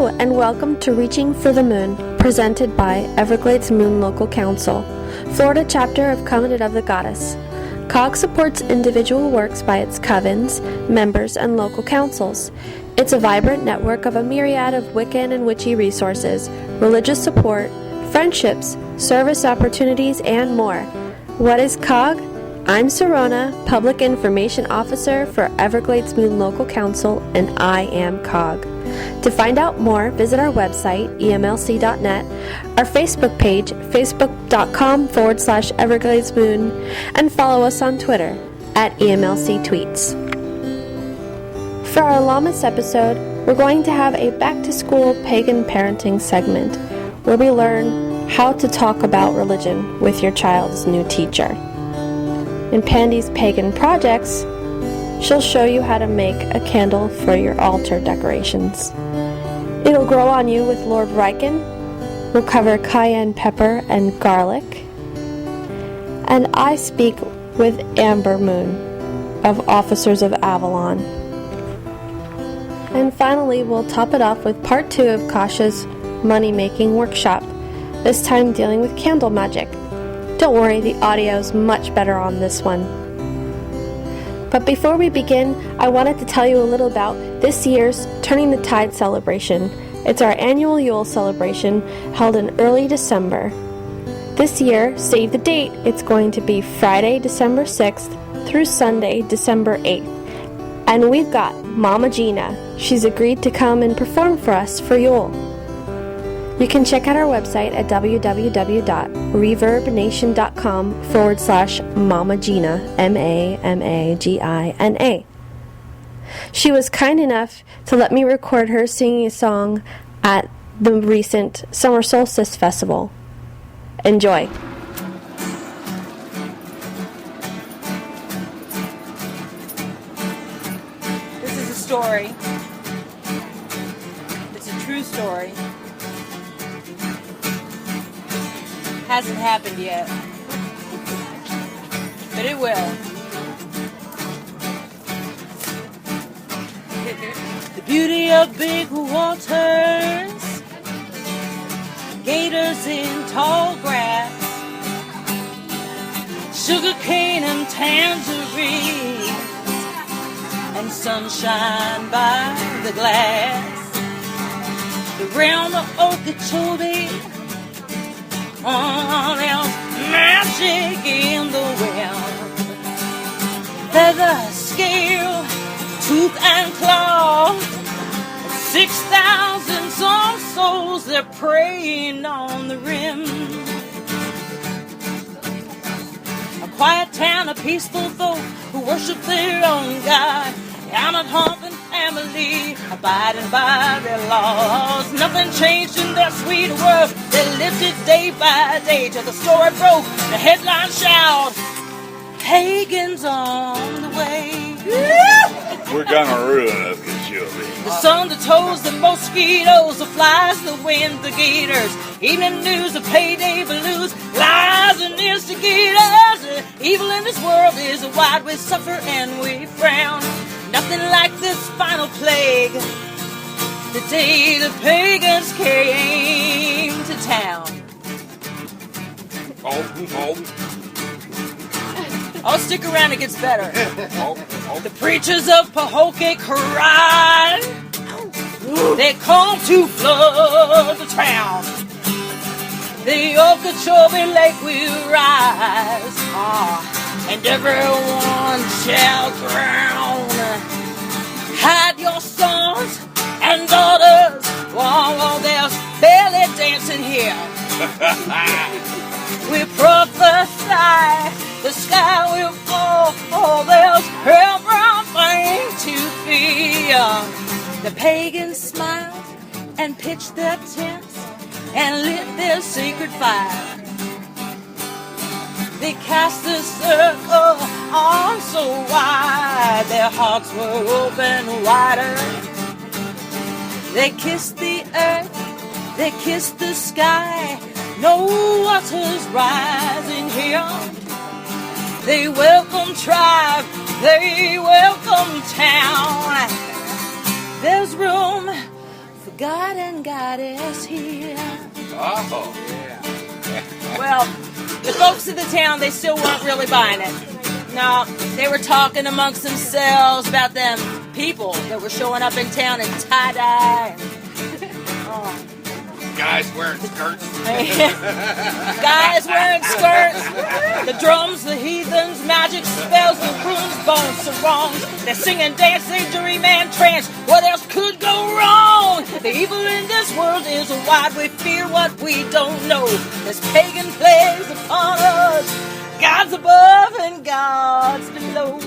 Hello, and welcome to Reaching for the Moon, presented by Everglades Moon Local Council, Florida chapter of Convenant of the Goddess. CoG supports individual works by its covens, members, and local councils. It's a vibrant network of a myriad of Wiccan and witchy resources, religious support, friendships, service opportunities, and more. What is CoG? I'm Serona, Public Information Officer for Everglades Moon Local Council, and I am CoG. To find out more, visit our website, emlc.net, our Facebook page, facebook.com/Everglades Moon, and follow us on Twitter, @EMLCTweets. For our Lammas episode, we're going to have a back-to-school Pagan Parenting segment, where we learn how to talk about religion with your child's new teacher. In Pandie's Pagan Projects, she'll show you how to make a candle for your altar decorations. It'll grow on you with Lord Riekin. We'll cover cayenne pepper and garlic. And I speak with Amber Moon of Officers of Avalon. And finally, we'll top it off with part 2 of Kasha's money-making workshop, this time dealing with candle magic. Don't worry, the audio's much better on this one. But before we begin, I wanted to tell you a little about this year's Turning the Tide celebration. It's our annual Yule celebration held in early December. This year, save the date, it's going to be Friday, December 6th through Sunday, December 8th. And we've got Mama Gina. She's agreed to come and perform for us for Yule. You can check out our website at www.reverbnation.com/Mama Gina, MAMAGINA. She was kind enough to let me record her singing a song at the recent Summer Solstice Festival. Enjoy. This is a story. It's a true story. Hasn't happened yet, but it will. The beauty of big waters, gators in tall grass, sugarcane and tangerines, and sunshine by the glass. The realm of Okeechobee, all else magic in the wind. Feather, scale, tooth and claw, 6,000 some souls, they're preying on the rim. A quiet town, a peaceful folk who worship their own God. Down at home and family, abiding by their laws. Nothing changed in their sweet world. They lived it day by day till the story broke. The headline shout, Pagans on the way. We're gonna ruin Okeechobee. The sun, the toes, the mosquitoes, the flies, the wind, the gators. Evening news, the payday blues, lies and instigators. Evil in this world is wide. We suffer and we frown. Nothing like this final plague, the day the pagans came to town. Oh, stick around, it gets better. The preachers of Pahokee cried. They come to flood the town. The Okeechobee Lake will rise, and everyone shall drown. Hide your sons and daughters, while there's belly dancing here. We prophesy the sky will fall, there's everything to fear. The pagans smiled and pitched their tents and lit their sacred fire. They cast a circle on so wide, their hearts were open wider. They kissed the earth, they kissed the sky, no water's rising here. They welcome tribe, they welcome town. There's room for God and Goddess here. Oh, Well, the folks in the town, they still weren't really buying it. No, they were talking amongst themselves about them people that were showing up in town in tie-dye. guys wearing skirts. Guys wearing skirts, the drums, the heathens, magic spells, the runes, bones, sarongs. They're singing, dancing, dreaming, trance. What else could go wrong? The evil in this world is wide. We fear what we don't know. There's pagan plagues upon us. God's above and God's below.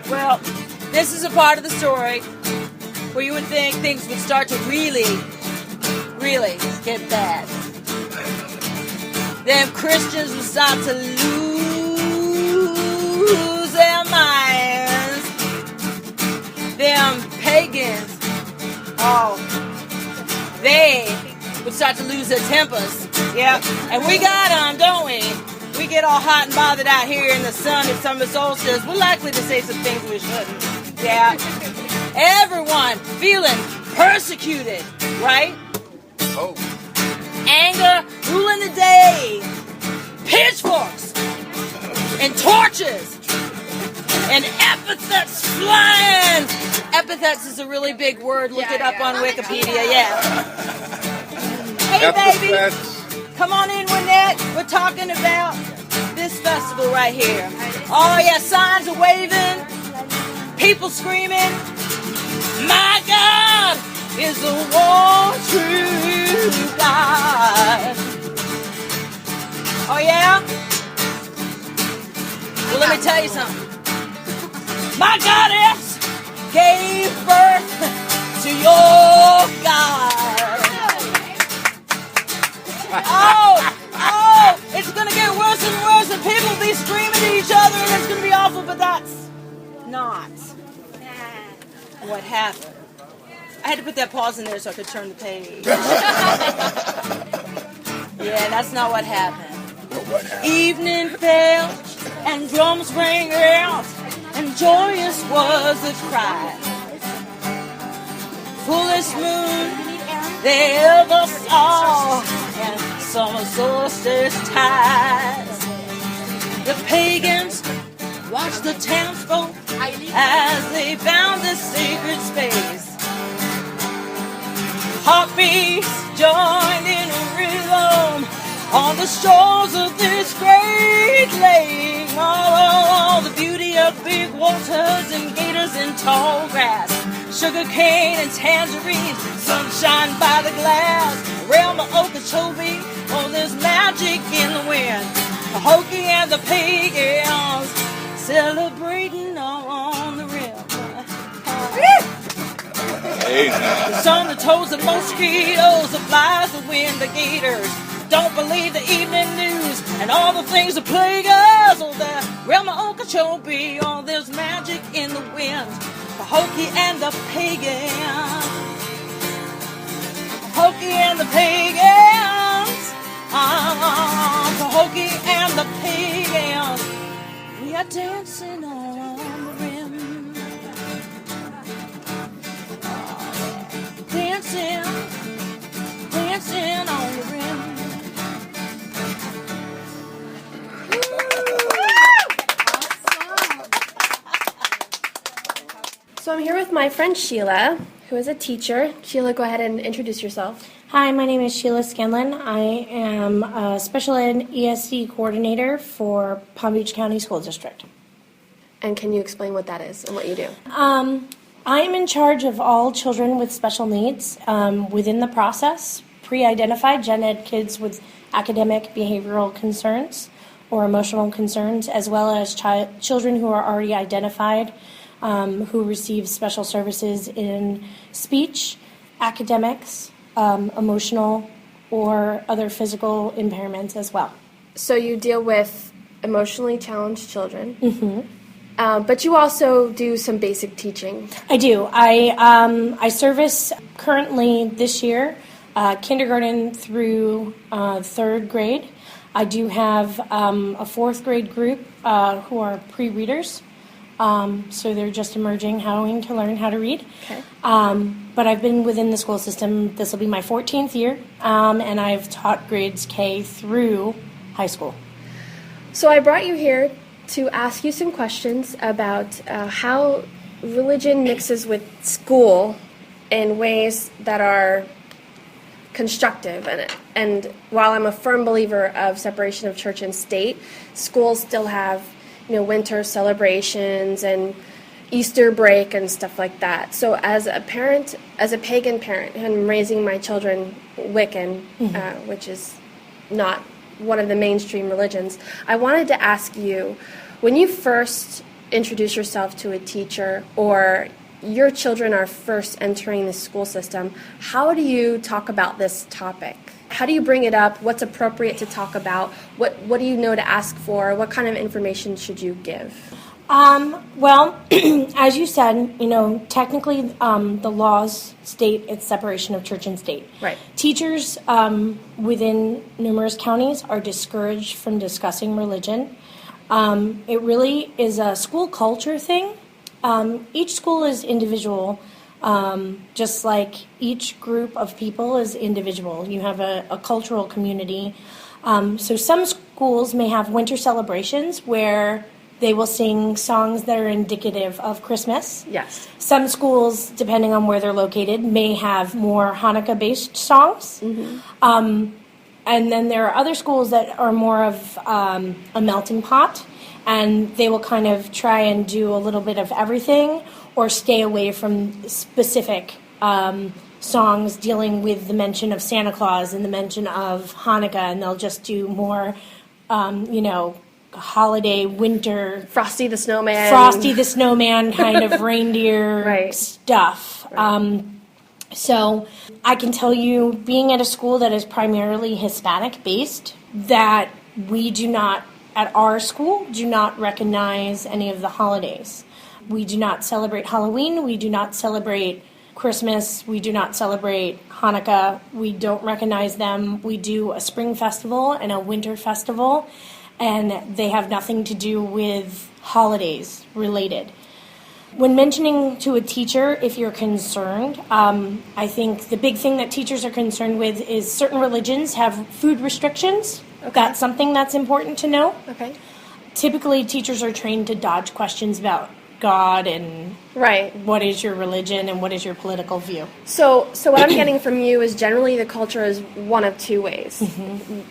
Well, this is a part of the story where you would think things would start to really get bad. Them Christians would start to lose their minds. Them pagans, they would start to lose their tempers. Yeah, and we got them, don't we? We get all hot and bothered out here in the sun at summer solstice. We're likely to say some things we shouldn't. Yeah. Everyone feeling persecuted, right? Oh. Anger ruling the day. Pitchforks and torches and epithets flying. Epithets is a really big word. Look it up on Wikipedia. Yeah. Hey, baby. Come on in, Wynette. We're talking about this festival right here. Oh, yeah, signs are waving. People screaming. My God is the one true God. Oh, yeah? Well, let me tell you something. My goddess gave birth to your God. Oh, it's going to get worse and worse, and people will be screaming at each other, and it's going to be awful, but that's not what happened. I had to put that pause in there so I could turn the page. Yeah, that's not what happened. Evening fell, and drums rang out, and joyous was the cry. Fullest moon they ever saw, and summer solstice tides. The pagans watched the townsfolk as they found this sacred space. Heartbeats joined in a rhythm on the shores of this great lake. Oh, the beauty of big waters and gators in tall grass, sugar cane and tangerines, sunshine by the glass, realm of Okeechobee. Oh, there's magic in the wind. The Hokie and the pagans celebrating on the rim. The sun, the toes, the mosquitoes, the flies, the wind, the gators. Don't believe the evening news and all the things that plague us. Oh, the realm of Okeechobee. Oh, there's magic in the wind. The Hokie and the pagans. Hokie and the pagans. The Hokie and the pagans. We are dancing on the rim. Dancing on the rim. So I'm here with my friend Sheila, who is a teacher. Sheila, go ahead and introduce yourself. Hi, my name is Sheila Scanlon. I am a special ed ESD coordinator for Palm Beach County School District. And can you explain what that is and what you do? I am in charge of all children with special needs within the process, pre-identified gen ed kids with academic behavioral concerns or emotional concerns, as well as children who are already identified who receive special services in speech, academics, emotional, or other physical impairments as well. So you deal with emotionally challenged children. Mm-hmm. But you also do some basic teaching. I do. I service currently this year kindergarten through third grade. I do have a fourth grade group who are pre-readers, So they're just emerging, having to learn how to read. Okay. But I've been within the school system. This will be my 14th year, and I've taught grades K through high school. So I brought you here to ask you some questions about how religion mixes with school in ways that are constructive. And while I'm a firm believer of separation of church and state, schools still have, winter celebrations and Easter break and stuff like that. So as a parent, as a pagan parent, and I'm raising my children Wiccan, which is not one of the mainstream religions, I wanted to ask you, when you first introduce yourself to a teacher or your children are first entering the school system, how do you talk about this topic? How do you bring it up? What's appropriate to talk about? What do you know to ask for? What kind of information should you give? Well, as you said, technically the laws state it's separation of church and state. Right. Teachers within numerous counties are discouraged from discussing religion. It really is a school culture thing. Each school is individual, just like each group of people is individual. You have a cultural community. So some schools may have winter celebrations where they will sing songs that are indicative of Christmas. Yes. Some schools, depending on where they're located, may have more Hanukkah-based songs. And then there are other schools that are more of a melting pot, and they will kind of try and do a little bit of everything or stay away from specific songs dealing with the mention of Santa Claus and the mention of Hanukkah, and they'll just do more, holiday, winter... Frosty the Snowman kind of reindeer stuff. Right. So I can tell you, being at a school that is primarily Hispanic-based, that we do not, at our school, do not recognize any of the holidays. We do not celebrate Halloween. We do not celebrate Christmas. We do not celebrate Hanukkah. We don't recognize them. We do a spring festival and a winter festival, and they have nothing to do with holidays related. When mentioning to a teacher, if you're concerned, I think the big thing that teachers are concerned with is certain religions have food restrictions. Okay. That's something that's important to know. Okay. Typically, teachers are trained to dodge questions about God and what is your religion and what is your political view. So what I'm getting from you is generally the culture is one of two ways,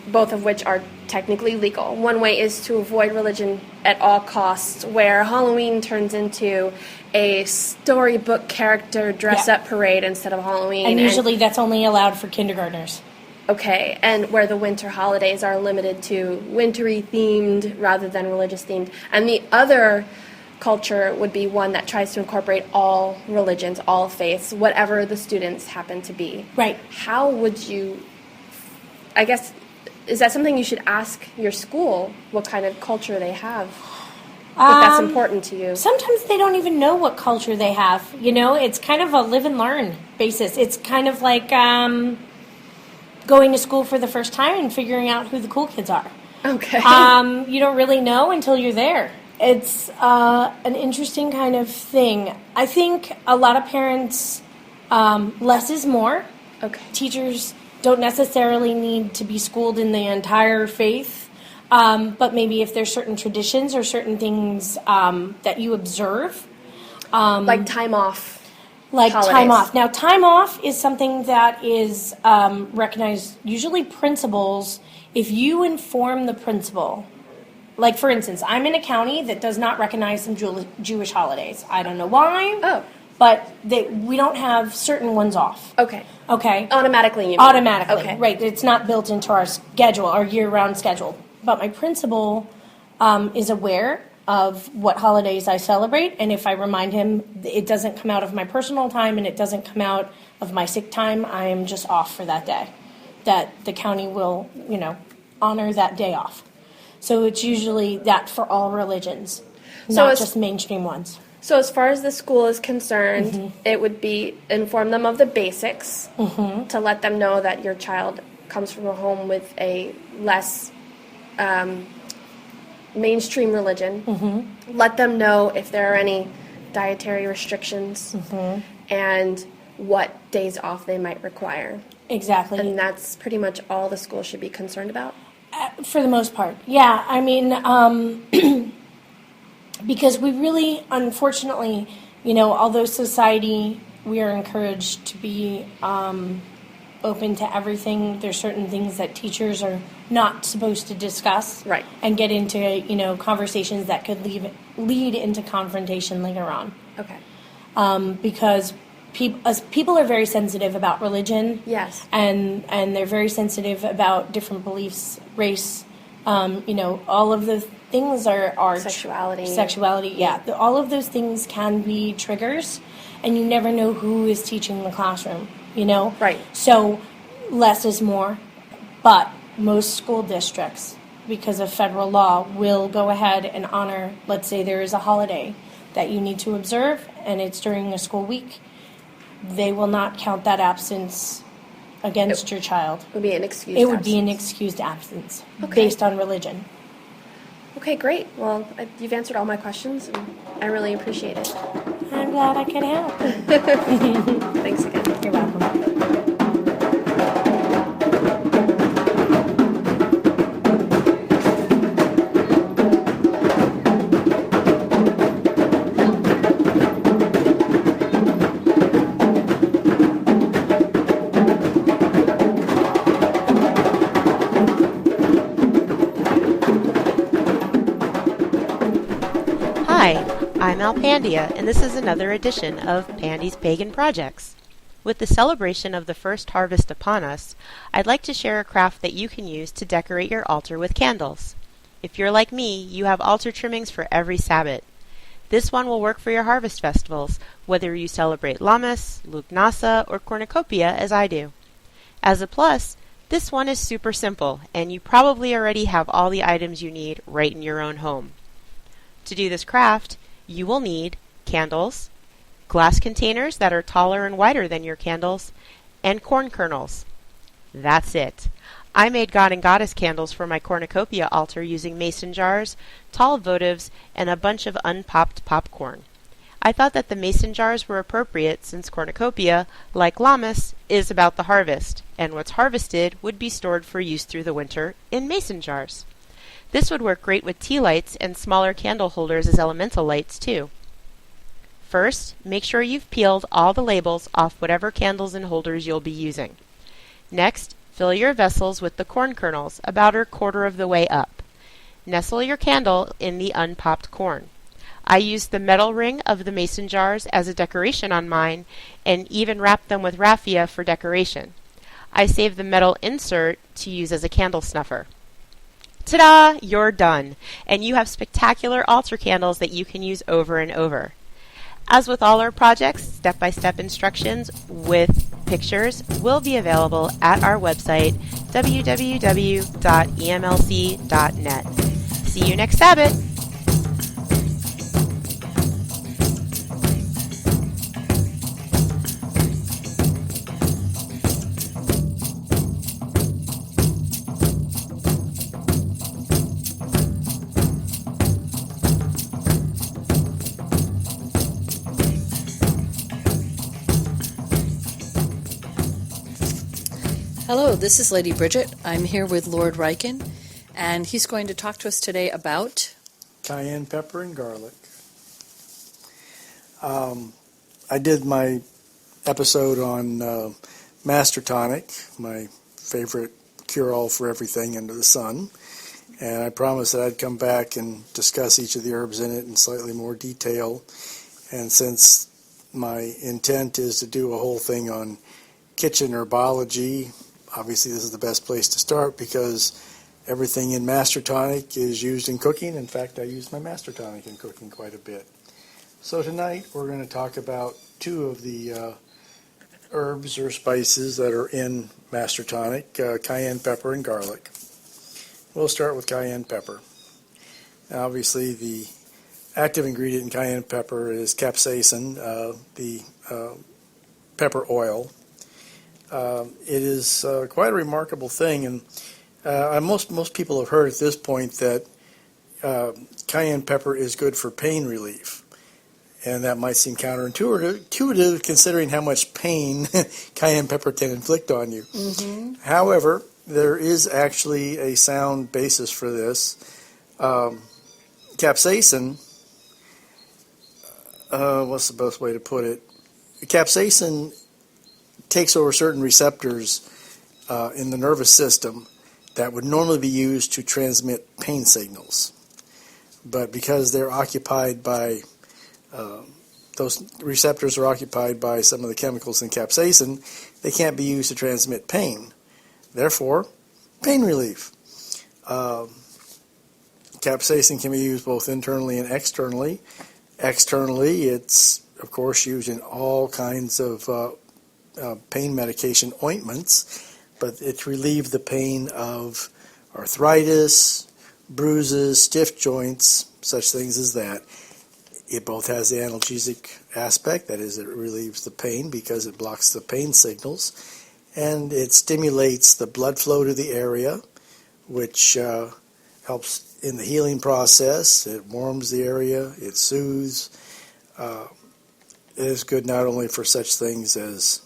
both of which are technically legal. One way is to avoid religion at all costs, where Halloween turns into a storybook character dress-up parade instead of Halloween. And usually that's only allowed for kindergartners. Okay, and where the winter holidays are limited to wintry themed rather than religious themed. And the other culture would be one that tries to incorporate all religions, all faiths, whatever the students happen to be. Right. How would you, I guess, is that something you should ask your school, what kind of culture they have, if that's important to you? Sometimes they don't even know what culture they have. It's kind of a live and learn basis. It's kind of like going to school for the first time and figuring out who the cool kids are. Okay. You don't really know until you're there. It's an interesting kind of thing. I think a lot of parents, less is more. Okay. Teachers don't necessarily need to be schooled in the entire faith, but maybe if there's certain traditions or certain things that you observe. Like time off. Like holidays. Time off. Now, time off is something that is recognized, usually principals, if you inform the principal. Like, for instance, I'm in a county that does not recognize some Jewish holidays. I don't know why. Oh. But we don't have certain ones off. Okay. Okay? Automatically, you mean? Automatically. Okay. Right. It's not built into our schedule, our year-round schedule. But my principal is aware of what holidays I celebrate, and if I remind him it doesn't come out of my personal time and it doesn't come out of my sick time, I am just off for that day. That the county will, honor that day off. So it's usually that for all religions, not just mainstream ones. So as far as the school is concerned, it would be inform them of the basics to let them know that your child comes from a home with a less mainstream religion. Let them know if there are any dietary restrictions and what days off they might require. Exactly. And that's pretty much all the school should be concerned about. For the most part, yeah. I mean, because we really, unfortunately, although society, we are encouraged to be open to everything, there's certain things that teachers are not supposed to discuss. Right. And get into, conversations that could lead into confrontation later on. Okay. Because people are very sensitive about religion. Yes. And they're very sensitive about different beliefs, race, all of the things are sexuality, yeah. All of those things can be triggers, and you never know who is teaching the classroom, Right. So less is more, but most school districts, because of federal law, will go ahead and honor, let's say there is a holiday that you need to observe, and it's during a school week. They will not count that absence against your child. It would be an excused It would absence. be an excused absence Okay. based on religion. Okay, great. Well, you've answered all my questions, and I really appreciate it. I'm glad I could help. Thanks again. You're welcome. Hi, I'm Pandia, and this is another edition of Pandie's Pagan Projects. With the celebration of the first harvest upon us, I'd like to share a craft that you can use to decorate your altar with candles. If you're like me, you have altar trimmings for every Sabbath. This one will work for your harvest festivals, whether you celebrate Lammas, Lugnasa, or Cornucopia as I do. As a plus, this one is super simple, and you probably already have all the items you need right in your own home. To do this craft, you will need candles, glass containers that are taller and wider than your candles, and corn kernels. That's it. I made God and Goddess candles for my cornucopia altar using mason jars, tall votives, and a bunch of unpopped popcorn. I thought that the mason jars were appropriate since cornucopia, like Lammas, is about the harvest, and what's harvested would be stored for use through the winter in mason jars. This would work great with tea lights and smaller candle holders as elemental lights, too. First, make sure you've peeled all the labels off whatever candles and holders you'll be using. Next, fill your vessels with the corn kernels about a quarter of the way up. Nestle your candle in the unpopped corn. I used the metal ring of the mason jars as a decoration on mine and even wrapped them with raffia for decoration. I saved the metal insert to use as a candle snuffer. Ta-da! You're done, and you have spectacular altar candles that you can use over and over. As with all our projects, step-by-step instructions with pictures will be available at our website, www.emlc.net. See you next Sabbath! Hello, this is Lady Bridget. I'm here with Lord Riekin, and he's going to talk to us today about cayenne pepper and garlic. I did my episode on Master Tonic, my favorite cure-all for everything under the sun, and I promised that I'd come back and discuss each of the herbs in it in slightly more detail. And since my intent is to do a whole thing on kitchen herbology, obviously this is the best place to start because everything in Master Tonic is used in cooking. In fact, I use my Master Tonic in cooking quite a bit. So tonight we're going to talk about two of the herbs or spices that are in Master Tonic, cayenne pepper and garlic. We'll start with cayenne pepper. Now, obviously the active ingredient in cayenne pepper is capsaicin, the pepper oil. It is quite a remarkable thing, and most people have heard at this point that cayenne pepper is good for pain relief. And that might seem counterintuitive considering how much pain cayenne pepper can inflict on you. Mm-hmm. However, there is actually a sound basis for this. Capsaicin, what's the best way to put it? Capsaicin takes over certain receptors in the nervous system that would normally be used to transmit pain signals. But because they're occupied by, those receptors are occupied by some of the chemicals in capsaicin, they can't be used to transmit pain. Therefore, pain relief. Capsaicin can be used both internally and externally. Externally, it's, of course, used in all kinds of pain medication ointments, but it's relieved the pain of arthritis, bruises, stiff joints, such things as that. It both has the analgesic aspect, that is, it relieves the pain because it blocks the pain signals, and it stimulates the blood flow to the area, which helps in the healing process. It warms the area, it soothes. It is good not only for such things as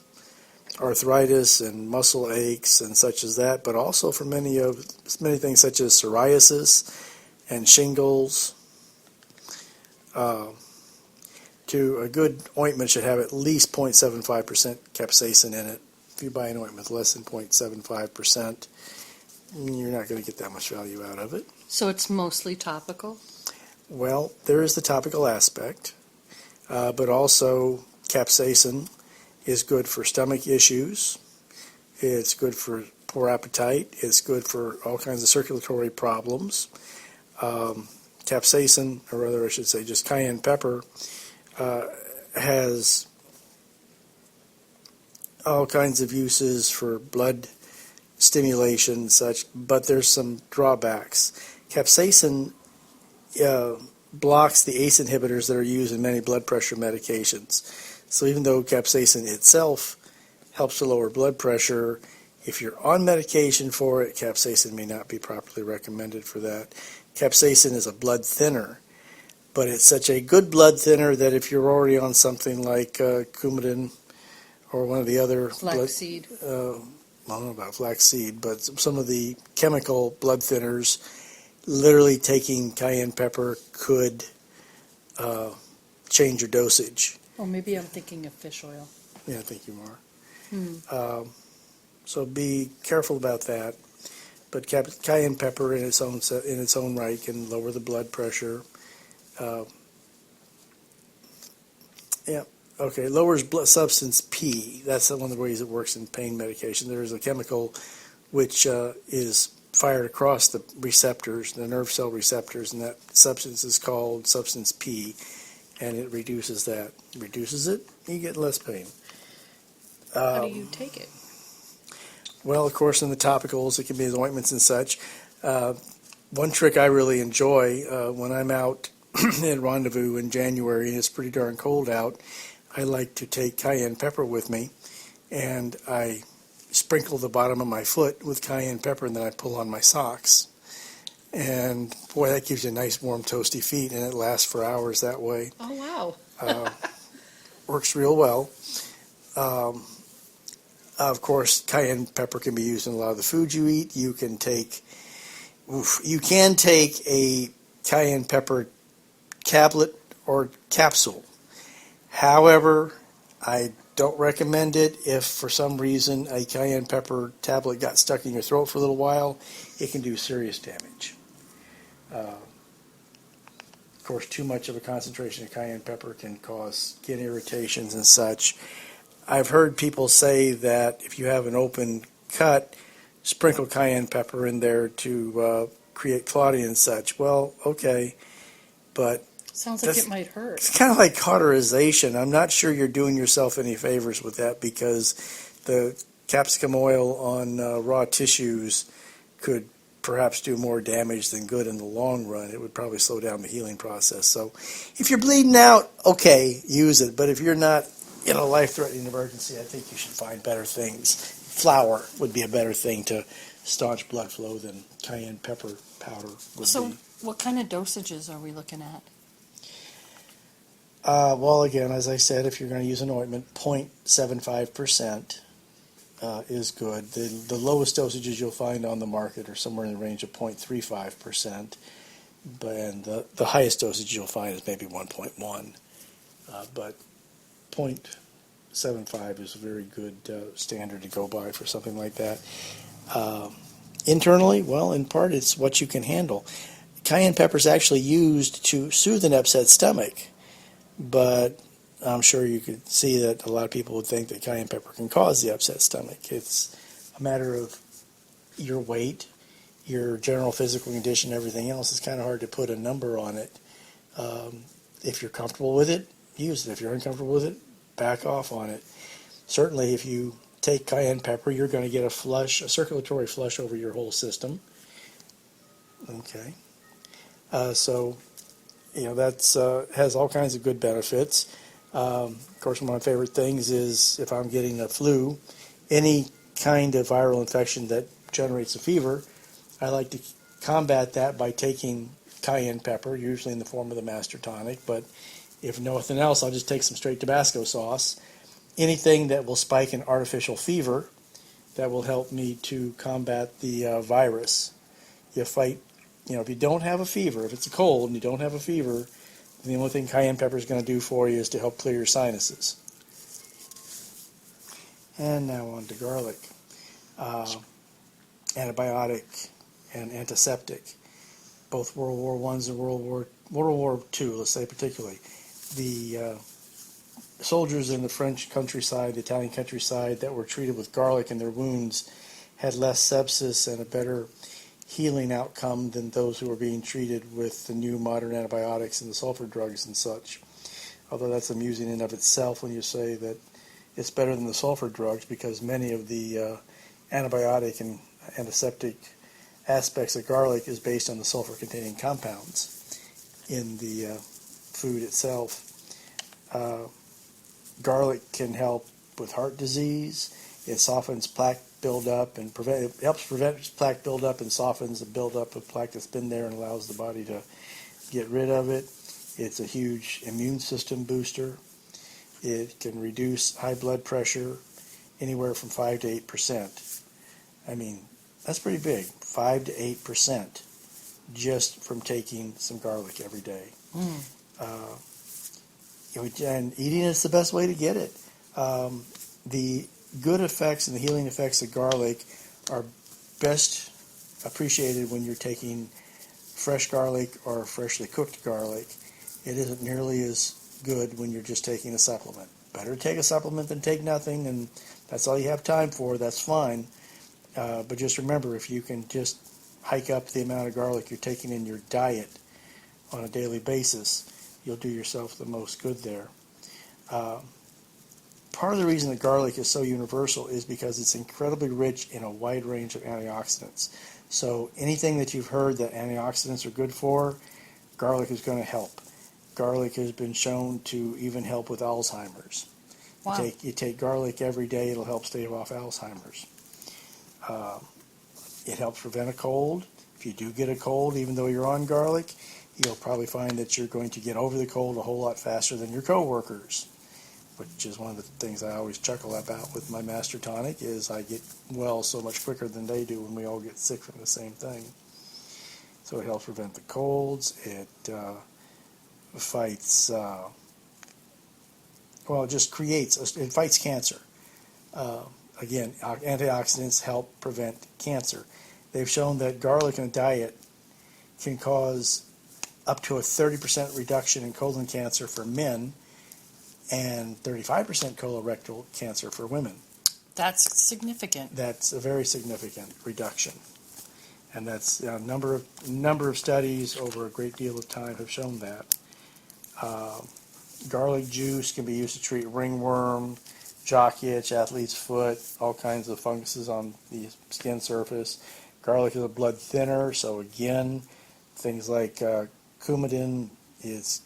arthritis and muscle aches and such as that, but also for many things such as psoriasis and shingles. A good ointment should have at least 0.75% capsaicin in it. If you buy an ointment with less than 0.75%, you're not going to get that much value out of it. So it's mostly topical? Well, there is the topical aspect, but also capsaicin is good for stomach issues. It's good for poor appetite. It's good for all kinds of circulatory problems. Capsaicin, or rather I should say just cayenne pepper, has all kinds of uses for blood stimulation and such, but there's some drawbacks. Capsaicin blocks the ACE inhibitors that are used in many blood pressure medications. So even though capsaicin itself helps to lower blood pressure, if you're on medication for it, capsaicin may not be properly recommended for that. Capsaicin is a blood thinner, but it's such a good blood thinner that if you're already on something like Coumadin or one of the other Flaxseed. I don't know about flaxseed, but some of the chemical blood thinners, literally taking cayenne pepper could change your dosage. Oh, maybe I'm thinking of fish oil. Yeah, I think you are. So be careful about that. But cayenne pepper in its own right can lower the blood pressure. Lowers blood substance P. That's one of the ways it works in pain medication. There is a chemical which is fired across the receptors, the nerve cell receptors, and that substance is called substance P, and it reduces that. Reduces it, you get less pain. How do you take it? Well, of course, in the topicals, it can be as ointments and such. One trick I really enjoy when I'm out at Rendezvous in January and it's pretty darn cold out, I like to take cayenne pepper with me, and I sprinkle the bottom of my foot with cayenne pepper, and then I pull on my socks. And boy, that gives you nice, warm, toasty feet, and it lasts for hours that way. Oh, wow. Works real well. Of course, cayenne pepper can be used in a lot of the food you eat. You can take a cayenne pepper tablet or capsule. However, I don't recommend it if for some reason a cayenne pepper tablet got stuck in your throat for a little while. It can do serious damage. Of course, too much of a concentration of cayenne pepper can cause skin irritations and such. I've heard people say that if you have an open cut, sprinkle cayenne pepper in there to create clotting and such. Well, okay, but sounds like it might hurt. It's kind of like cauterization. I'm not sure you're doing yourself any favors with that, because the capsicum oil on raw tissues could perhaps do more damage than good in the long run. It would probably slow down the healing process. So if you're bleeding out, okay, use it. But if you're not in a life-threatening emergency, I think you should find better things. Flour would be a better thing to staunch blood flow than cayenne pepper powder would be. What kind of dosages are we looking at? Well, again, as I said, if you're going to use an ointment, 0.75% is good. The lowest dosages you'll find on the market are somewhere in the range of 0.35%, and the highest dosage you'll find is maybe 1.1. But 0.75 is a very good standard to go by for something like that. Internally, well, in part, it's what you can handle. Cayenne pepper is actually used to soothe an upset stomach, but I'm sure you could see that a lot of people would think that cayenne pepper can cause the upset stomach. It's a matter of your weight, your general physical condition, everything else. It's kind of hard to put a number on it. If you're comfortable with it, use it. If you're uncomfortable with it, back off on it. Certainly, if you take cayenne pepper, you're going to get a circulatory flush over your whole system. Okay. So, that's has all kinds of good benefits. Of course, one of my favorite things is if I'm getting a flu, any kind of viral infection that generates a fever, I like to combat that by taking cayenne pepper, usually in the form of the master tonic, but if nothing else, I'll just take some straight Tabasco sauce. Anything that will spike an artificial fever, that will help me to combat the virus. If you don't have a fever, if it's a cold and you don't have a fever, the only thing cayenne pepper is going to do for you is to help clear your sinuses. And now on to garlic. Antibiotic and antiseptic. Both World War I's and World War II, let's say particularly. The soldiers in the French countryside, the Italian countryside that were treated with garlic in their wounds had less sepsis and a better healing outcome than those who were being treated with the new modern antibiotics and the sulfur drugs and such. Although that's amusing in and of itself when you say that it's better than the sulfur drugs, because many of the antibiotic and antiseptic aspects of garlic is based on the sulfur-containing compounds in the food itself. Garlic can help with heart disease. It softens plaque buildup and helps prevent plaque buildup and softens the buildup of plaque that's been there and allows the body to get rid of it. It's a huge immune system booster. It can reduce high blood pressure anywhere from 5 to 8%. I mean, that's pretty big, 5 to 8% just from taking some garlic every day. And eating is the best way to get it. The good effects and the healing effects of garlic are best appreciated when you're taking fresh garlic or freshly cooked garlic. It isn't nearly as good when you're just taking a supplement. Better to take a supplement than take nothing, and that's all you have time for, that's fine. But just remember, if you can just hike up the amount of garlic you're taking in your diet on a daily basis, you'll do yourself the most good there. Part of the reason that garlic is so universal is because it's incredibly rich in a wide range of antioxidants. So anything that you've heard that antioxidants are good for, garlic is going to help. Garlic has been shown to even help with Alzheimer's. Wow. You take garlic every day, it'll help stave off Alzheimer's. It helps prevent a cold. If you do get a cold, even though you're on garlic, you'll probably find that you're going to get over the cold a whole lot faster than your coworkers, which is one of the things I always chuckle about with my Master Tonic, is I get well so much quicker than they do when we all get sick from the same thing. So it helps prevent the colds. It fights, it fights cancer. Again, antioxidants help prevent cancer. They've shown that garlic in a diet can cause up to a 30% reduction in colon cancer for men and 35% colorectal cancer for women. That's significant. That's a very significant reduction. And that's a number of studies over a great deal of time have shown that. Garlic juice can be used to treat ringworm, jock itch, athlete's foot, all kinds of funguses on the skin surface. Garlic is a blood thinner, so again, things like Coumadin, is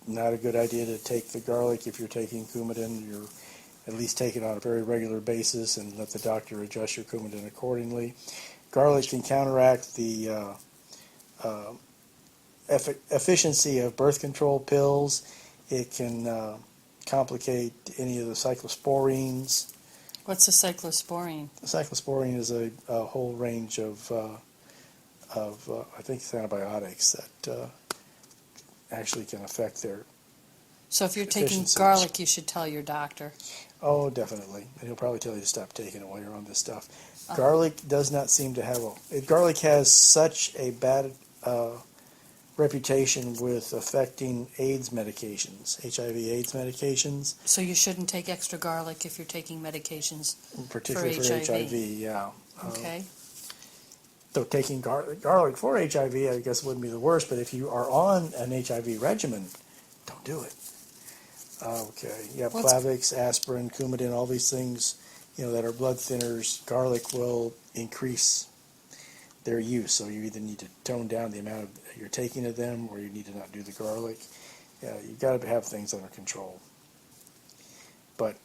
not a good idea to take the garlic. If you're taking Coumadin, you're at least take it on a very regular basis and let the doctor adjust your Coumadin accordingly. Garlic can counteract the efficiency of birth control pills. It can complicate any of the cyclosporines. What's a cyclosporine? Cyclosporine is a whole range of I think it's antibiotics that actually can affect their So if you're taking efficiencies. garlic, you should tell your doctor. Oh, definitely. And he'll probably tell you to stop taking it while you're on this stuff. Garlic does not seem to have garlic has such a bad reputation with affecting AIDS medications, HIV/AIDS medications, So you shouldn't take extra garlic if you're taking medications particularly for HIV. Yeah. Okay. So taking garlic for HIV, I guess, wouldn't be the worst. But if you are on an HIV regimen, don't do it. Okay. Yeah, Plavix, aspirin, Coumadin, all these things, that are blood thinners. Garlic will increase their use. So you either need to tone down the amount you're taking of them, or you need to not do the garlic. You've got to have things under control. But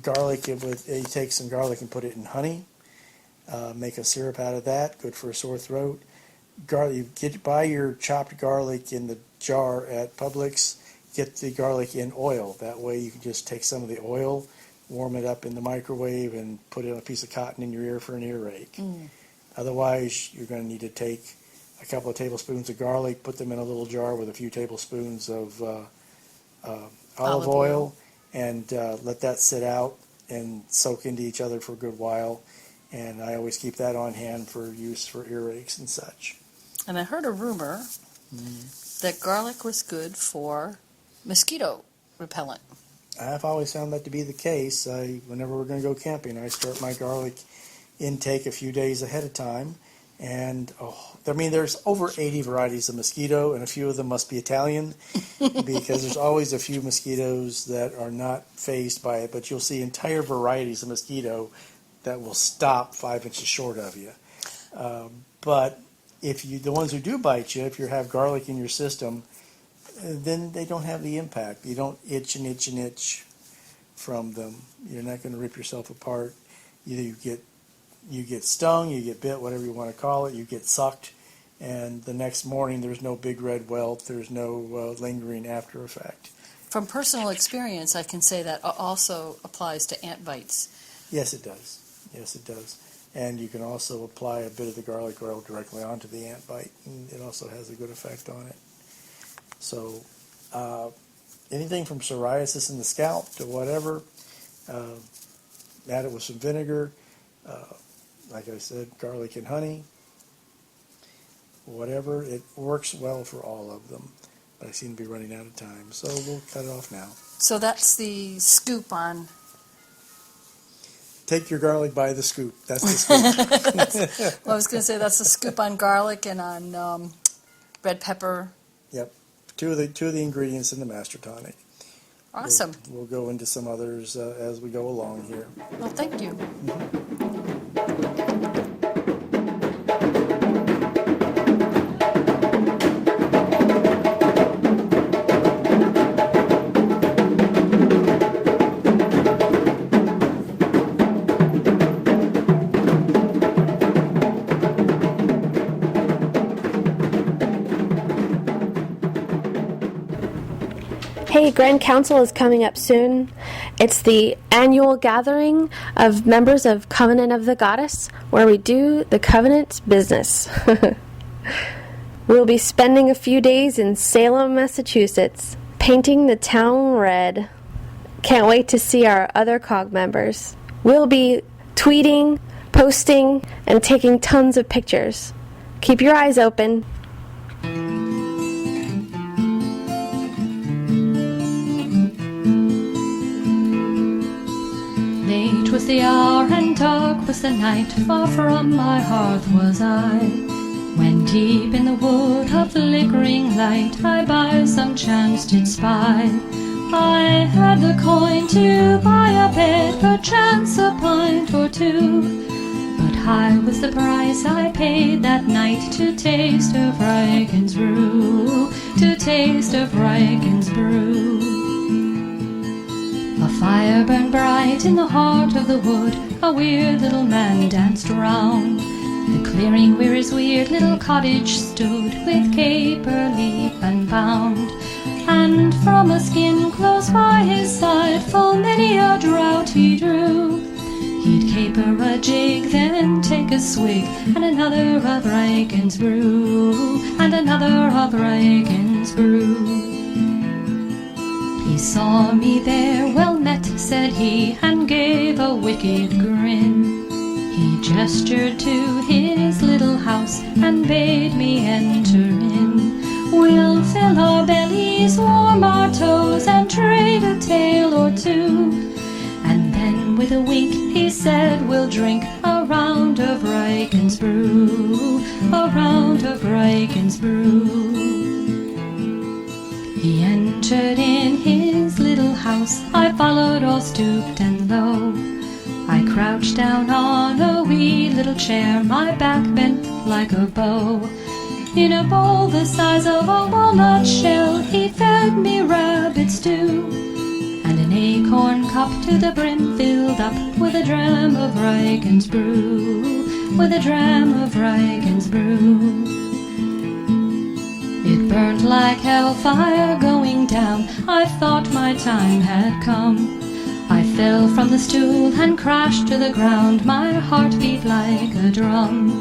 garlic, you take some garlic and put it in honey. Make a syrup out of that. Good for a sore throat. Buy your chopped garlic in the jar at Publix. Get the garlic in oil. That way you can just take some of the oil, warm it up in the microwave, and put it on a piece of cotton in your ear for an earache. Otherwise, you're going to need to take a couple of tablespoons of garlic, put them in a little jar with a few tablespoons of olive oil, and let that sit out and soak into each other for a good while. And I always keep that on hand for use for earaches and such. And I heard a rumor that garlic was good for mosquito repellent. I've always found that to be the case. Whenever we're going to go camping, I start my garlic intake a few days ahead of time. And, there's over 80 varieties of mosquito, and a few of them must be Italian, because there's always a few mosquitoes that are not fazed by it, but you'll see entire varieties of mosquito that will stop 5 inches short of you. But the ones who do bite you, if you have garlic in your system, then they don't have the impact. You don't itch and itch and itch from them. You're not going to rip yourself apart. Either you get stung, you get bit, whatever you want to call it, you get sucked, and the next morning there's no big red welt, there's no lingering after effect. From personal experience, I can say that also applies to ant bites. Yes, it does. Yes, it does. And you can also apply a bit of the garlic oil directly onto the ant bite, and it also has a good effect on it. So anything from psoriasis in the scalp to whatever, add it with some vinegar, like I said, garlic and honey, whatever. It works well for all of them. But I seem to be running out of time, so we'll cut it off now. So that's the scoop on... Take your garlic by the scoop. That's the scoop. Well, I was going to say that's the scoop on garlic and on red pepper. Yep. Two of the ingredients in the Master Tonic. Awesome. We'll go into some others as we go along here. Well, thank you. Hey, Grand Council is coming up soon. It's the annual gathering of members of Covenant of the Goddess, where we do the Covenant business. We'll be spending a few days in Salem, Massachusetts, painting the town red. Can't wait to see our other CoG members. We'll be tweeting, posting, and taking tons of pictures. Keep your eyes open. Late was the hour and dark was the night, far from my hearth was I, when deep in the wood of flickering light I by some chance did spy. I had the coin to buy a bed, perchance a pint or two, but high was the price I paid that night to taste of Riekin's brew, to taste of Riekin's brew. A fire burned bright in the heart of the wood, a weird little man danced around. The clearing where his weird little cottage stood, with caper, leaf, and bound, and from a skin close by his side full many a draught he drew. He'd caper a jig, then take a swig, and another of Riekin's brew, and another of Riekin's brew. He saw me there, well met, said he, and gave a wicked grin. He gestured to his little house, and bade me enter in. We'll fill our bellies, warm our toes, and trade a tale or two. And then with a wink he said, we'll drink a round of Riekin's brew, a round of Riekin's brew. He entered in his little house, I followed all stooped and low. I crouched down on a wee little chair, my back bent like a bow. In a bowl the size of a walnut shell, he fed me rabbit stew, and an acorn cup to the brim filled up with a dram of Riekin's brew, with a dram of Riekin's brew. It burned like hellfire going down, I thought my time had come. I fell from the stool and crashed to the ground, my heart beat like a drum.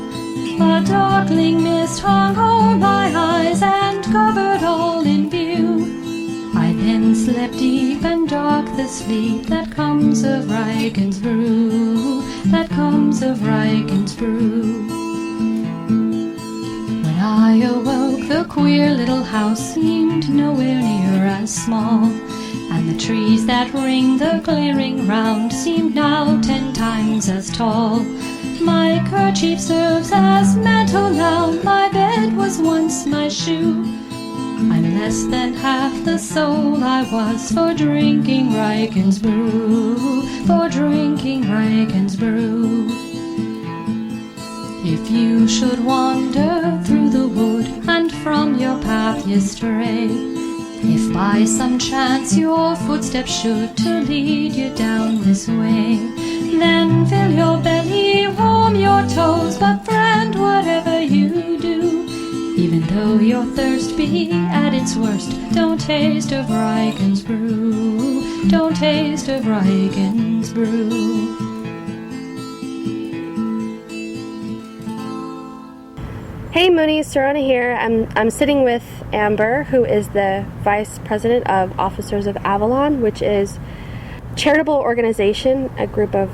A darkling mist hung o'er my eyes and covered all in view. I then slept deep and dark the sleep that comes of Riekin's brew, that comes of Riekin's brew. When I awoke, the queer little house seemed nowhere near as small, and the trees that ring the clearing round seemed now 10 times as tall. My kerchief serves as mantle now, my bed was once my shoe. I'm less than half the soul I was for drinking Riekin's brew, for drinking Riekin's brew. If you should wander through the wood and from your path you stray, if by some chance your footsteps should to lead you down this way, then fill your belly, warm your toes, but friend, whatever you do, even though your thirst be at its worst, don't taste of Riekin's brew, don't taste of Riekin's brew. Hey Moonies, Serana here. I'm sitting with Amber, who is the Vice President of Officers of Avalon, which is a charitable organization, a group of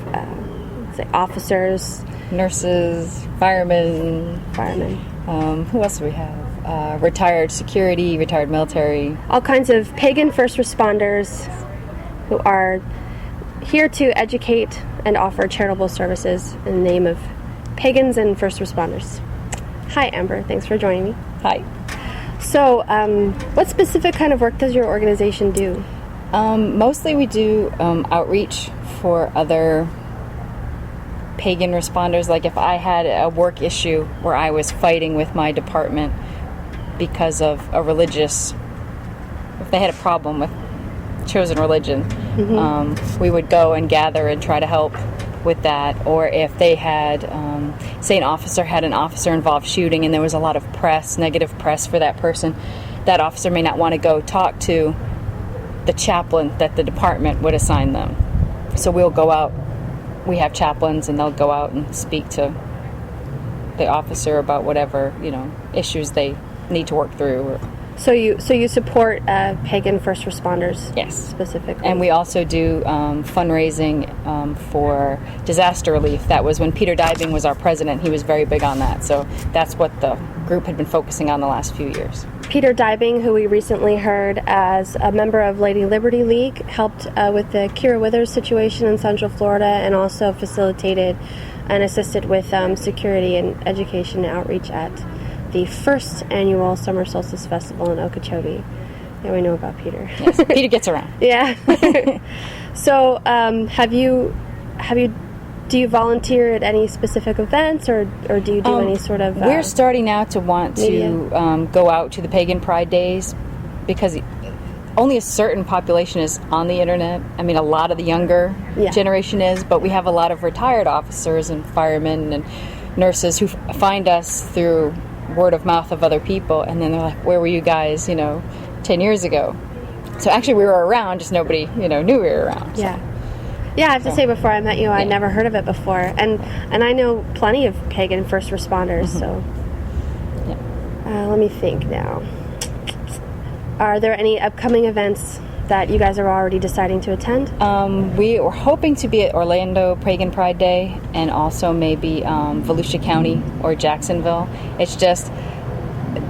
officers, nurses, firemen. Who else do we have? Retired security, retired military. All kinds of pagan first responders who are here to educate and offer charitable services in the name of pagans and first responders. Hi, Amber. Thanks for joining me. Hi. So, what specific kind of work does your organization do? Mostly we do outreach for other pagan responders. Like if I had a work issue where I was fighting with my department because of a religious, if they had a problem with chosen religion, we would go and gather and try to help with that. Or if they had, say an officer had an officer-involved shooting and there was a lot of press, negative press for that person, that officer may not want to go talk to the chaplain that the department would assign them. So we'll go out, we have chaplains, and they'll go out and speak to the officer about whatever, issues they need to work through. So you support pagan first responders? Yes. Specifically. And we also do fundraising for disaster relief. That was when Peter Dybing was our president. He was very big on that. So that's what the group had been focusing on the last few years. Peter Dybing, who we recently heard as a member of Lady Liberty League, helped with the Kira Withers situation in Central Florida, and also facilitated and assisted with security and education outreach at the first annual Summer Solstice Festival in Okeechobee. Yeah, we know about Peter. Yes, Peter gets around. Yeah. So, do you volunteer at any specific events, or do you do any sort of? We're starting now to want to go out to the Pagan Pride Days, because only a certain population is on the internet. I mean, a lot of the younger generation is, but we have a lot of retired officers and firemen and nurses who find us through word of mouth of other people, and then they're like, where were you guys, 10 years ago? So actually we were around, just nobody, knew we were around. So. Yeah. Yeah, I have to say, before I met you, I'd never heard of it before. And I know plenty of pagan first responders, so... Yeah. Let me think now. Are there any upcoming events that you guys are already deciding to attend? We were hoping to be at Orlando Pagan Pride Day, and also maybe Volusia County or Jacksonville. It's just,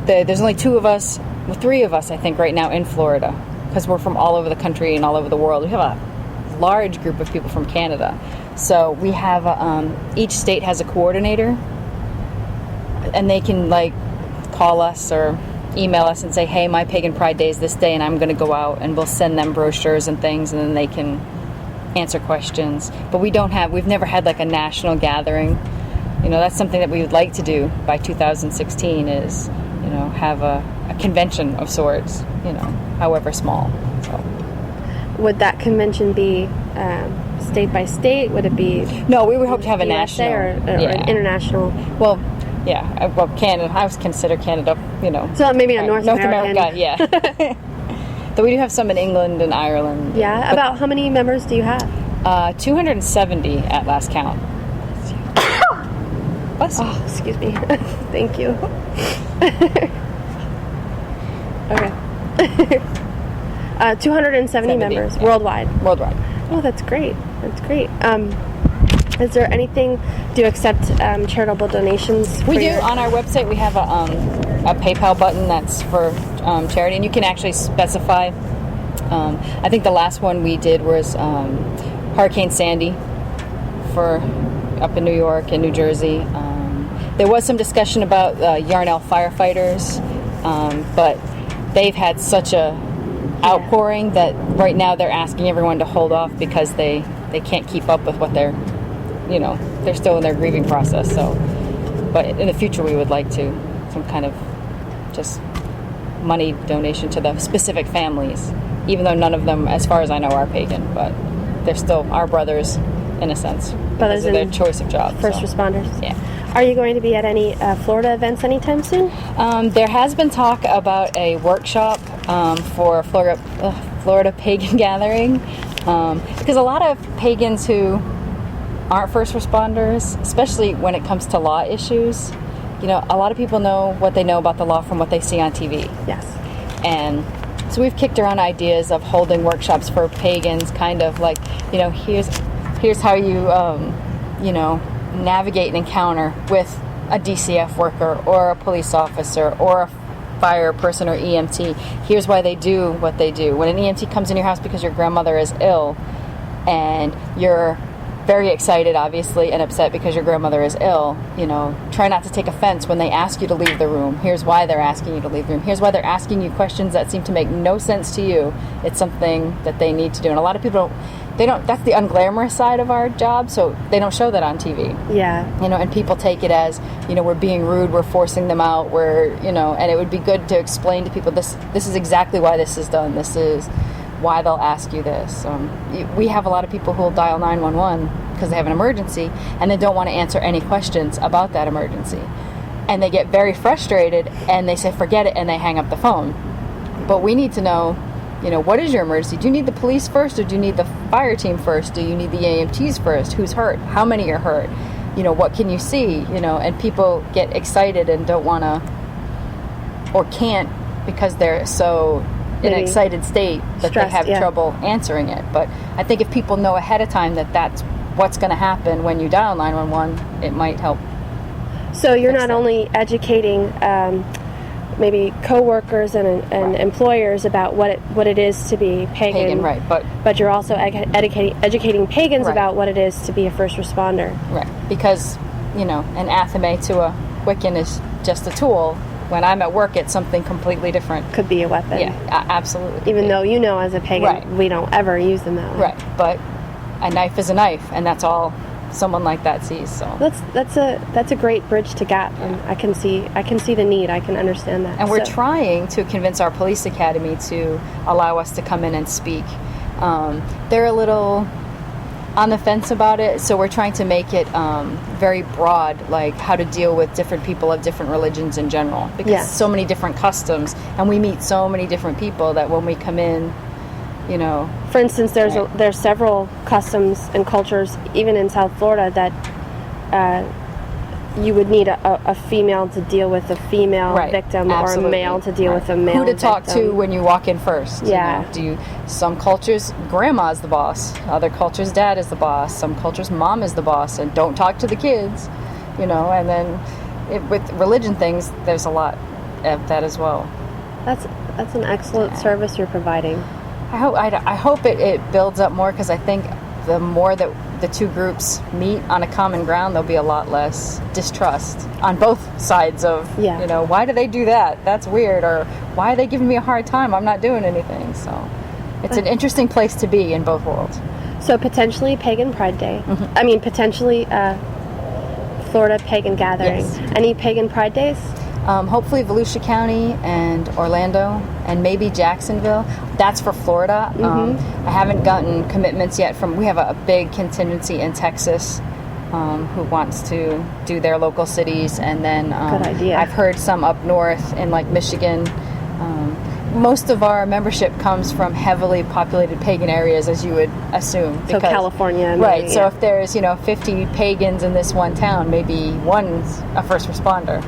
there's only three of us, I think, right now in Florida, because we're from all over the country and all over the world. We have a large group of people from Canada. So we have, each state has a coordinator, and they can call us or email us and say, hey, my Pagan Pride Day is this day and I'm going to go out, and we'll send them brochures and things, and then they can answer questions. But we've never had a national gathering. That's something that we would like to do by 2016 is, have a convention of sorts, however small. So. Would that convention be state by state? Would it be... No, we would hope to have a national... or an international... Well, yeah. Well, Canada. I would consider Canada, So maybe a North America, yeah. Though we do have some in England and Ireland. Yeah. About how many members do you have? 270 at last count. Bless you. Oh, excuse me. Thank you. Okay. 270 members worldwide. Worldwide. Oh, that's great. That's great. Is there anything? Do you accept charitable donations? We do. On our website, we have a PayPal button that's for charity, and you can actually specify. I think the last one we did was Hurricane Sandy for up in New York and New Jersey. There was some discussion about Yarnell firefighters, but they've had such a outpouring that right now they're asking everyone to hold off because they can't keep up with what they're still in their grieving process. So, but in the future we would like to some kind of just money donation to the specific families, even though none of them, as far as I know, are pagan, but they're still our brothers in a sense because of their choice of jobs. First responders. Yeah. Are you going to be at any Florida events anytime soon? There has been talk about a workshop for Florida pagan gathering, because a lot of pagans who aren't first responders, especially when it comes to law issues, a lot of people know what they know about the law from what they see on TV. Yes. And so we've kicked around ideas of holding workshops for pagans, kind of like, here's how you, navigate an encounter with a DCF worker or a police officer or a fire person or EMT. Here's why they do what they do. When an EMT comes in your house because your grandmother is ill, and you're very excited, obviously, and upset because your grandmother is ill, try not to take offense when they ask you to leave the room. Here's why they're asking you to leave the room. Here's why they're asking you questions that seem to make no sense to you. It's something that they need to do. And a lot of people that's the unglamorous side of our job, so they don't show that on TV. Yeah. And people take it as, we're being rude, we're forcing them out, and it would be good to explain to people this is exactly why this is done. This is why they'll ask you this. We have a lot of people who will dial 911 because they have an emergency, and they don't want to answer any questions about that emergency. And they get very frustrated, and they say, forget it, and they hang up the phone. But we need to know, what is your emergency? Do you need the police first, or do you need the fire team first? Do you need the EMTs first? Who's hurt? How many are hurt? What can you see? And people get excited and don't want to, or can't, because they're so in an excited state that they have trouble answering it. But I think if people know ahead of time that that's what's going to happen when you dial 911, it might help. So you're not only educating maybe co-workers and employers about what it is to be pagan, right? But you're also educating pagans about what it is to be a first responder, right? Because an anathema to a Wiccan is just a tool. When I'm at work, it's something completely different. Could be a weapon. Yeah, absolutely. Even though as a pagan, we don't ever use them that way. Right, but a knife is a knife, and that's all someone like that sees. So that's a great bridge to gap, and I can see the need. I can understand that. And we're trying to convince our police academy to allow us to come in and speak. They're a little on the fence about it, so we're trying to make it very broad, like how to deal with different people of different religions in general, because so many different customs, and we meet so many different people that when we come in, you know. For instance, there's several customs and cultures, even in South Florida, that you would need a female to deal with a female victim, absolutely. or a male to deal with a male Who to victim. talk to when you walk in first. Yeah. You know? Some cultures, grandma's the boss. Other cultures, dad is the boss. Some cultures, mom is the boss, and don't talk to the kids. You know, and then with religion things, there's a lot of that as well. That's an excellent service you're providing. I hope it builds up more, because I think the more that the two groups meet on a common ground, there'll be a lot less distrust on both sides of, you know, why do they do that? That's weird. Or why are they giving me a hard time? I'm not doing anything. So it's an interesting place to be in both worlds. So potentially Pagan Pride Day. Mm-hmm. I mean, potentially Florida Pagan Gathering. Yes. Any Pagan Pride Days? Hopefully Volusia County and Orlando and maybe Jacksonville. That's for Florida. I haven't gotten commitments yet we have a big contingency in Texas who wants to do their local cities. And then Good idea. I've heard some up north in like Michigan. Most of our membership comes from heavily populated pagan areas, as you would assume. So California. Maybe, right. So if there's, 50 pagans in this one town, maybe one's a first responder,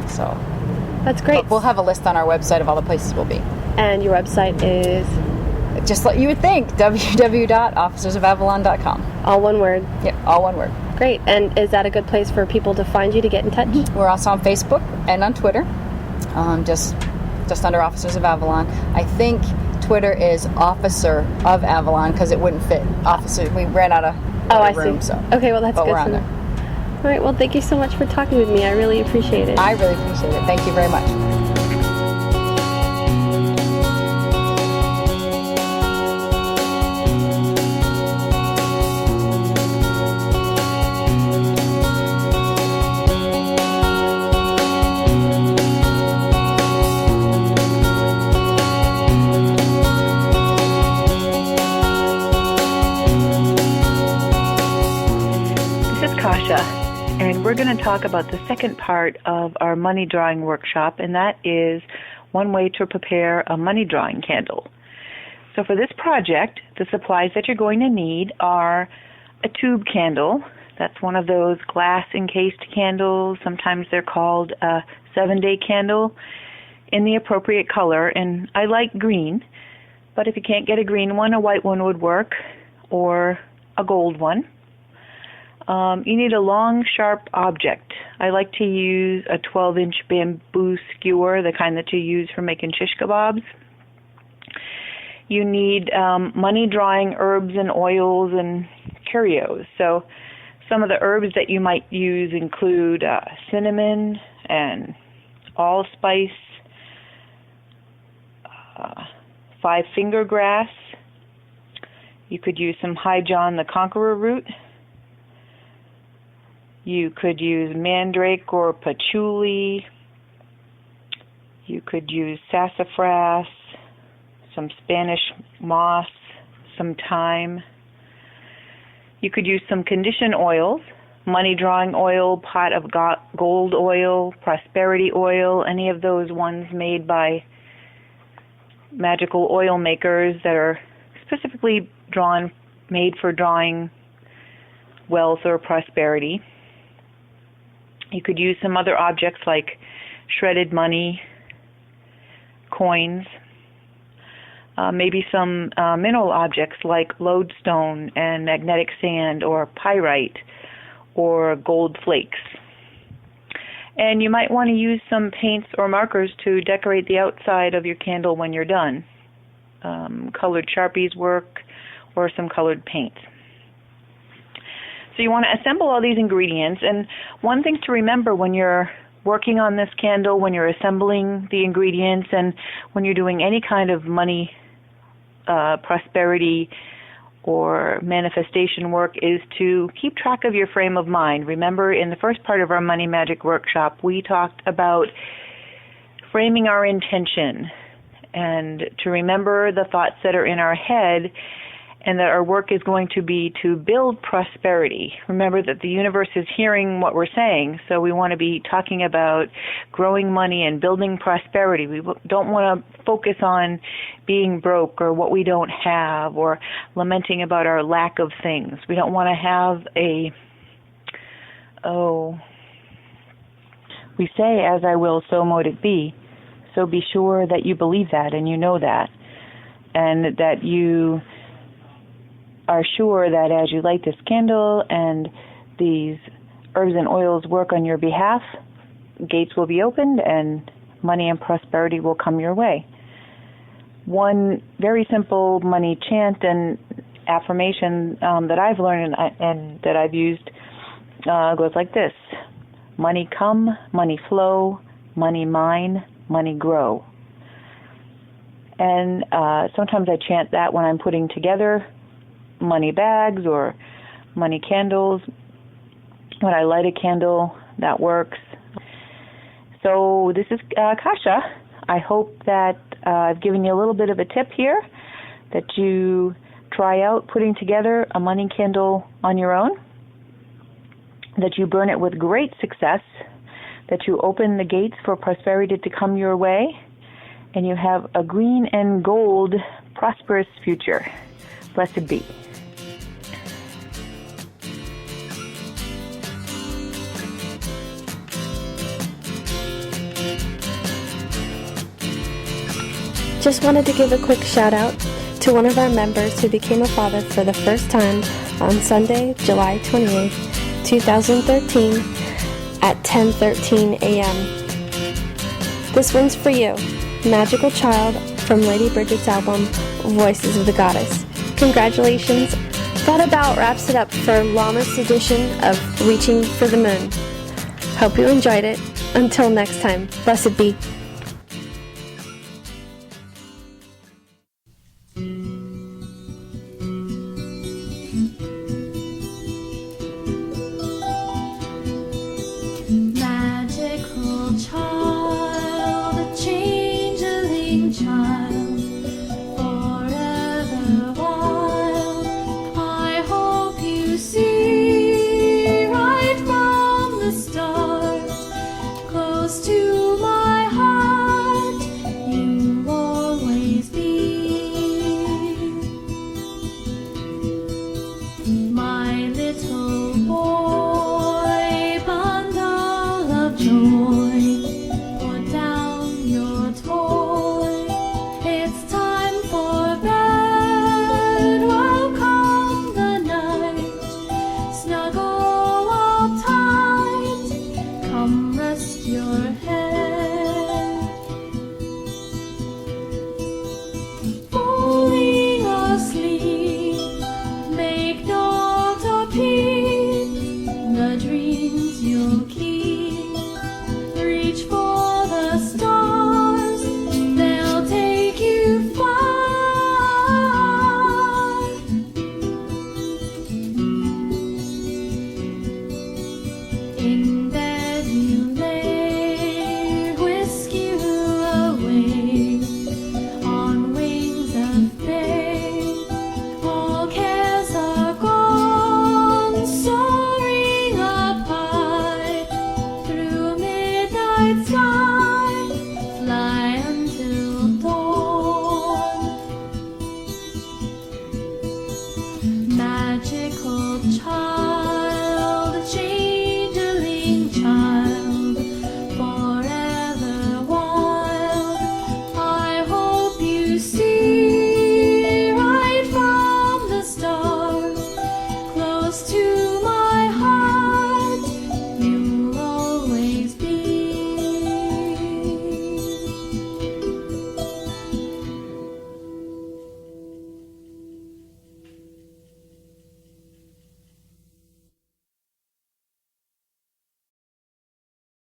So that's great. But we'll have a list on our website of all the places we'll be. And your website is? Just like you would think, www.officersofavalon.com. All one word? Yep, all one word. Great. And is that a good place for people to find you, to get in touch? We're also on Facebook and on Twitter, just under Officers of Avalon. I think Twitter is Officer of Avalon because it wouldn't fit. Officer, we ran out of room. See. So. Okay, well, that's but good we're to on know. there. All right, well, thank you so much for talking with me. I really appreciate it. I really appreciate it. Thank you very much. This is Kasha, and we're going to talk about the second part of our money drawing workshop, and that is one way to prepare a money drawing candle. So for this project, the supplies that you're going to need are a tube candle. That's one of those glass encased candles. Sometimes they're called a 7-day candle, in the appropriate color, and I like green, but if you can't get a green one, a white one would work, or a gold one. You need a long, sharp object. I like to use a 12-inch bamboo skewer, the kind that you use for making shish kebabs. You need money drawing herbs and oils and curios. So some of the herbs that you might use include cinnamon and allspice, 5-finger grass. You could use some High John the Conqueror root. You could use mandrake or patchouli. You could use sassafras, some Spanish moss, some thyme. You could use some condition oils, money drawing oil, pot of gold oil, prosperity oil, any of those ones made by Magickal oil makers that are specifically made for drawing wealth or prosperity. You could use some other objects like shredded money, coins, maybe some mineral objects like lodestone and magnetic sand or pyrite or gold flakes. And you might want to use some paints or markers to decorate the outside of your candle when you're done. Colored Sharpies work, or some colored paints. So you want to assemble all these ingredients, and one thing to remember when you're working on this candle, when you're assembling the ingredients, and when you're doing any kind of money, prosperity, or manifestation work, is to keep track of your frame of mind. Remember, in the first part of our Money Magic workshop, we talked about framing our intention, and to remember the thoughts that are in our head, and that our work is going to be to build prosperity. Remember that the universe is hearing what we're saying, so we want to be talking about growing money and building prosperity. We don't want to focus on being broke or what we don't have or lamenting about our lack of things. We don't want to have we say, as I will, so mote it be. So be sure that you believe that and you know that, and that you are sure that as you light this candle and these herbs and oils work on your behalf, gates will be opened and money and prosperity will come your way. One very simple money chant and affirmation that I've learned and that I've used goes like this: money come, money flow, money mine, money grow. And sometimes I chant that when I'm putting together money bags or money candles. When I light a candle, that works. So this is Kasha. I hope that I've given you a little bit of a tip here, that you try out putting together a money candle on your own, that you burn it with great success, that you open the gates for prosperity to come your way, and you have a green and gold prosperous future. Blessed be. Just wanted to give a quick shout out to one of our members who became a father for the first time on Sunday, July 28th, 2013 at 10:13 a.m. This one's for you, Magickal Child from Lady Bridget's album, Voices of the Goddess. Congratulations. That about wraps it up for Lammas edition of Reaching for the Moon. Hope you enjoyed it. Until next time, blessed be. Magickal child, changeling child.